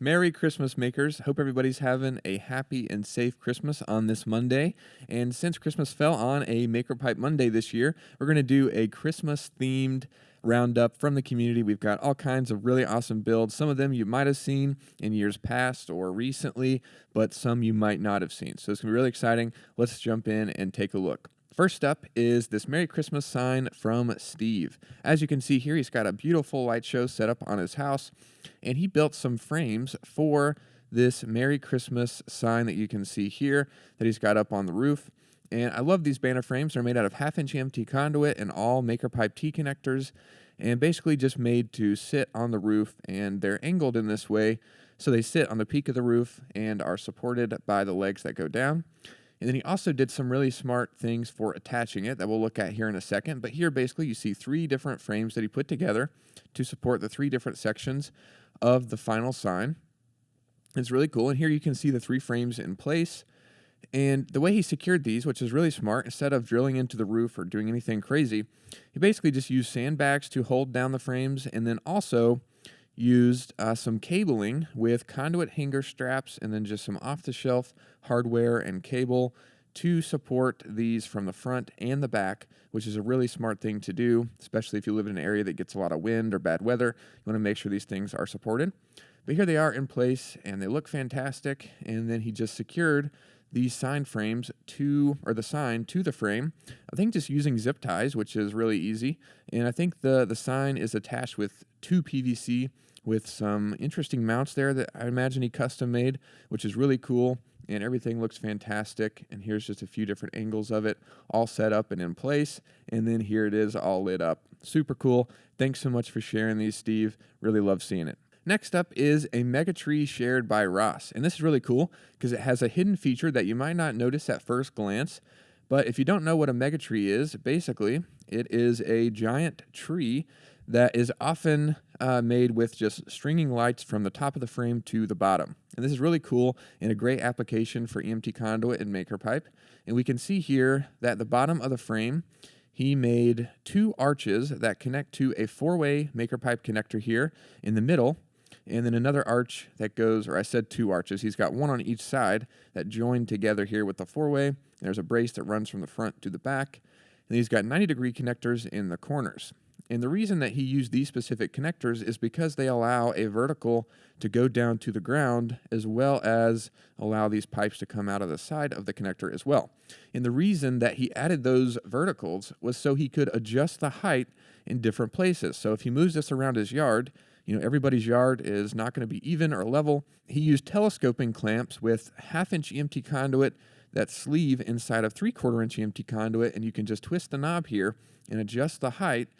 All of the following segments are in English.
Merry Christmas, makers. Hope everybody's having a happy and safe Christmas on this Monday. And since Christmas fell on a Maker Pipe Monday this year, we're going to do a Christmas-themed roundup from the community. We've got all kinds of really awesome builds. Some of them you might have seen in years past or recently, but some you might not have seen. So it's going to be really exciting. Let's jump in and take a look. First up is this Merry Christmas sign from Steve. As you can see here, he's got a beautiful light show set up on his house, and he built some frames for this Merry Christmas sign that you can see here that he's got up on the roof. And I love these banner frames. They're made out of 1/2-inch EMT conduit and all Maker Pipe T connectors, and basically just made to sit on the roof, and they're angled in this way, so they sit on the peak of the roof and are supported by the legs that go down. And then he also did some really smart things for attaching it that we'll look at here in a second. But here, basically, you see 3 different frames that he put together to support the 3 different sections of the final sign. It's really cool. And here you can see the 3 frames in place. And the way he secured these, which is really smart, instead of drilling into the roof or doing anything crazy, he basically just used sandbags to hold down the frames, and then also used some cabling with conduit hanger straps and then just some off-the-shelf hardware and cable to support these from the front and the back, which is a really smart thing to do, especially if you live in an area that gets a lot of wind or bad weather. You want to make sure these things are supported. But here they are in place, and they look fantastic. And then he just secured these sign frames the sign to the frame, I think just using zip ties, which is really easy. And I think the sign is attached with 2 PVC with some interesting mounts there that I imagine he custom made, which is really cool. And everything looks fantastic. And here's just a few different angles of it, all set up and in place. And then here it is all lit up. Super cool. Thanks so much for sharing these, Steve. Really love seeing it. Next up is a mega tree shared by Ross. And this is really cool because it has a hidden feature that you might not notice at first glance. But if you don't know what a mega tree is, basically it is a giant tree that is often made with just stringing lights from the top of the frame to the bottom. And this is really cool and a great application for EMT conduit and Maker Pipe. And we can see here that at the bottom of the frame, he made 2 arches that connect to a 4-way Maker Pipe connector here in the middle, and then another arch that goes, or I said 2 arches. He's got 1 on each side that join together here with the 4-way. There's a brace that runs from the front to the back. And he's got 90-degree connectors in the corners. And the reason that he used these specific connectors is because they allow a vertical to go down to the ground, as well as allow these pipes to come out of the side of the connector as well. And the reason that he added those verticals was so he could adjust the height in different places. So if he moves this around his yard, everybody's yard is not going to be even or level. He used telescoping clamps with 1/2-inch EMT conduit that sleeve inside of 3/4-inch EMT conduit, and you can just twist the knob here and adjust the height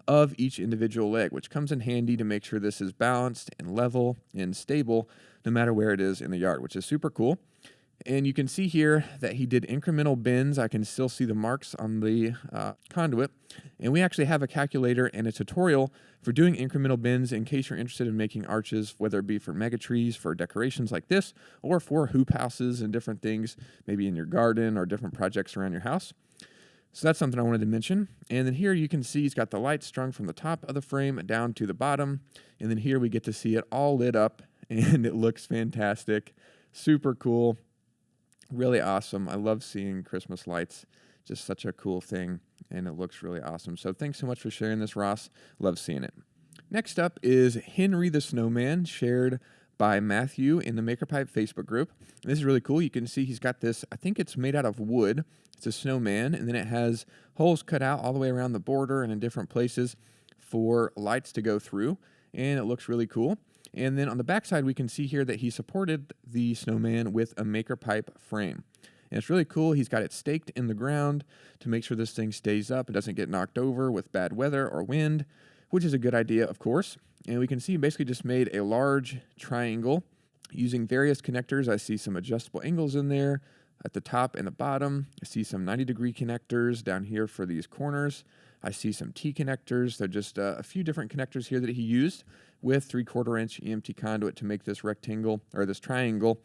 of each individual leg, which comes in handy to make sure this is balanced and level and stable no matter where it is in the yard, which is super cool. And you can see here that he did incremental bends. I can still see the marks on the conduit. And we actually have a calculator and a tutorial for doing incremental bends in case you're interested in making arches, whether it be for mega trees, for decorations like this, or for hoop houses and different things, maybe in your garden or different projects around your house. So that's something I wanted to mention. And then here you can see he's got the lights strung from the top of the frame down to the bottom. And then here we get to see it all lit up, and it looks fantastic. Super cool. Really awesome. I love seeing Christmas lights. Just such a cool thing, and it looks really awesome. So thanks so much for sharing this, Ross. Love seeing it. Next up is Henry the Snowman, shared by Matthew in the Maker Pipe Facebook group. And this is really cool. You can see he's got this, I think it's made out of wood. It's a snowman, and then it has holes cut out all the way around the border and in different places for lights to go through, and it looks really cool. And then on the back side, we can see here that he supported the snowman with a Maker Pipe frame. And it's really cool. He's got it staked in the ground to make sure this thing stays up. It doesn't get knocked over with bad weather or wind, which is a good idea, of course. And we can see he basically just made a large triangle using various connectors. I see some adjustable angles in there at the top and the bottom. I see some 90-degree connectors down here for these corners. I see some T connectors. They're just a few different connectors here that he used with 3/4-inch EMT conduit to make this rectangle or this triangle.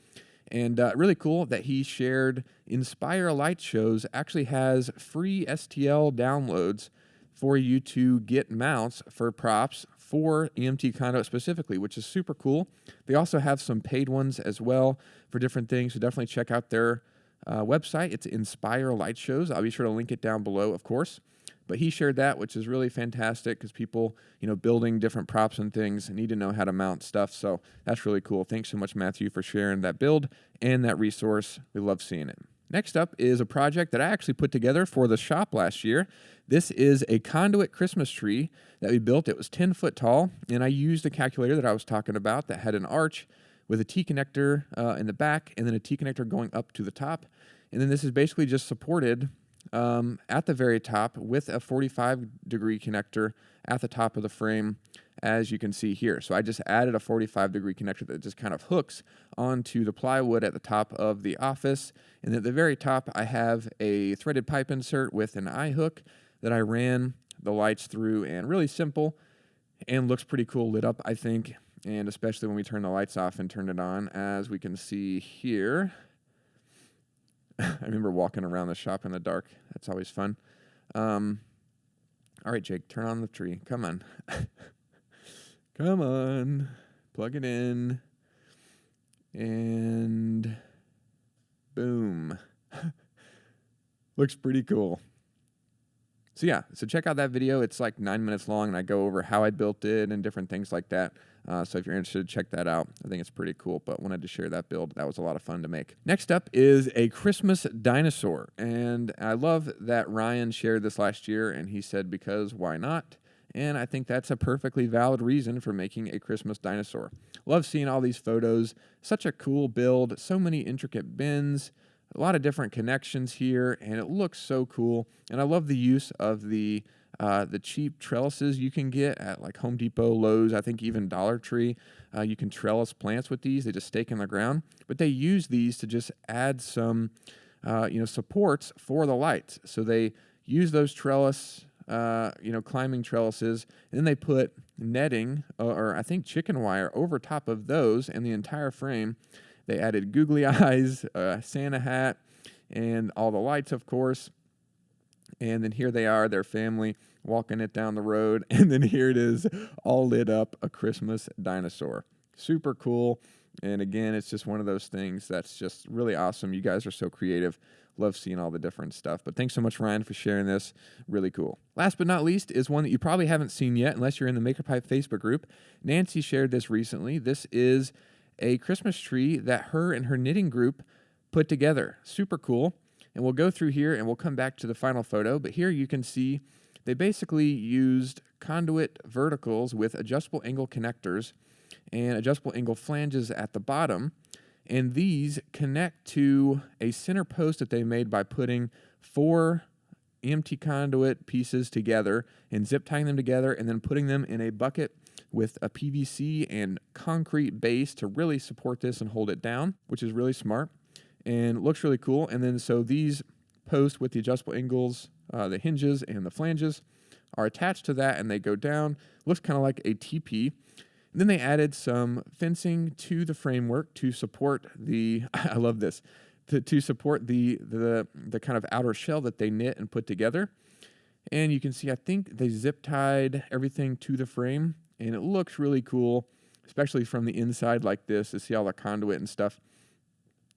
And really cool that he shared Inspire Light Shows actually has free STL downloads for you to get mounts for props for EMT Conduit specifically, which is super cool. They also have some paid ones as well for different things, so definitely check out their website. It's Inspire Light Shows. I'll be sure to link it down below, of course. But he shared that, which is really fantastic because people, building different props and things need to know how to mount stuff. So that's really cool. Thanks so much, Matthew, for sharing that build and that resource. We love seeing it. Next up is a project that I actually put together for the shop last year. This is a conduit Christmas tree that we built. It was 10 foot tall, and I used the calculator that I was talking about that had an arch with a T-connector in the back and then a T-connector going up to the top. And then this is basically just supported at the very top with a 45-degree connector at the top of the frame, as you can see here. So I just added a 45-degree connector that just kind of hooks onto the plywood at the top of the office. And at the very top, I have a threaded pipe insert with an eye hook that I ran the lights through, and really simple and looks pretty cool lit up, I think. And especially when we turn the lights off and turn it on, as we can see here. I remember walking around the shop in the dark. That's always fun. All right, Jake, turn on the tree. Come on. Come on. Plug it in. And boom. Looks pretty cool. So check out that video. It's like 9 minutes long, and I go over how I built it and different things like that. So if you're interested, check that out. I think it's pretty cool, but wanted to share that build. That was a lot of fun to make. Next up is a Christmas dinosaur, and I love that Ryan shared this last year, and he said, because why not? And I think that's a perfectly valid reason for making a Christmas dinosaur. Love seeing all these photos. Such a cool build. So many intricate bins. A lot of different connections here, and it looks so cool. And I love the use of the cheap trellises you can get at like Home Depot, Lowe's, I think even Dollar Tree. You can trellis plants with these. They just stake in the ground. But they use these to just add some supports for the lights. So they use those climbing trellises, and then they put netting, or I think chicken wire, over top of those and the entire frame. They added googly eyes, a Santa hat, and all the lights, of course. And then here they are, their family, walking it down the road. And then here it is, all lit up, a Christmas dinosaur. Super cool. And again, it's just one of those things that's just really awesome. You guys are so creative. Love seeing all the different stuff. But thanks so much, Ryan, for sharing this. Really cool. Last but not least is one that you probably haven't seen yet, unless you're in the MakerPipe Facebook group. Nancy shared this recently. This is a Christmas tree that her and her knitting group put together. Super cool. And we'll go through here and we'll come back to the final photo. But here you can see they basically used conduit verticals with adjustable angle connectors and adjustable angle flanges at the bottom. And these connect to a center post that they made by putting 4 EMT conduit pieces together and zip tying them together and then putting them in a bucket with a PVC and concrete base to really support this and hold it down, which is really smart and looks really cool. And then so these posts with the adjustable angles, the hinges and the flanges are attached to that, and they go down. Looks kind of like a teepee. And then they added some fencing to the framework to support the, I love this, to support the kind of outer shell that they knit and put together. And you can see, I think they zip tied everything to the frame, and it looks really cool, especially from the inside like this, to see all the conduit and stuff.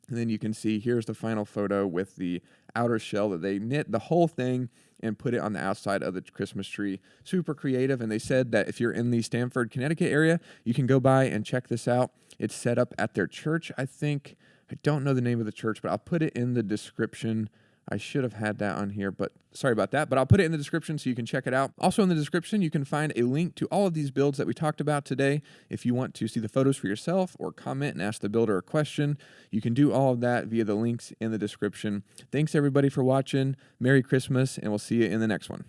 And then you can see here's the final photo with the outer shell that they knit the whole thing and put it on the outside of the Christmas tree. Super creative. And they said that if you're in the Stamford, Connecticut area, you can go by and check this out. It's set up at their church, I think. I don't know the name of the church, but I'll put it in the description. I should have had that on here, but sorry about that. But I'll put it in the description so you can check it out. Also in the description, you can find a link to all of these builds that we talked about today. If you want to see the photos for yourself or comment and ask the builder a question, you can do all of that via the links in the description. Thanks everybody for watching. Merry Christmas, and we'll see you in the next one.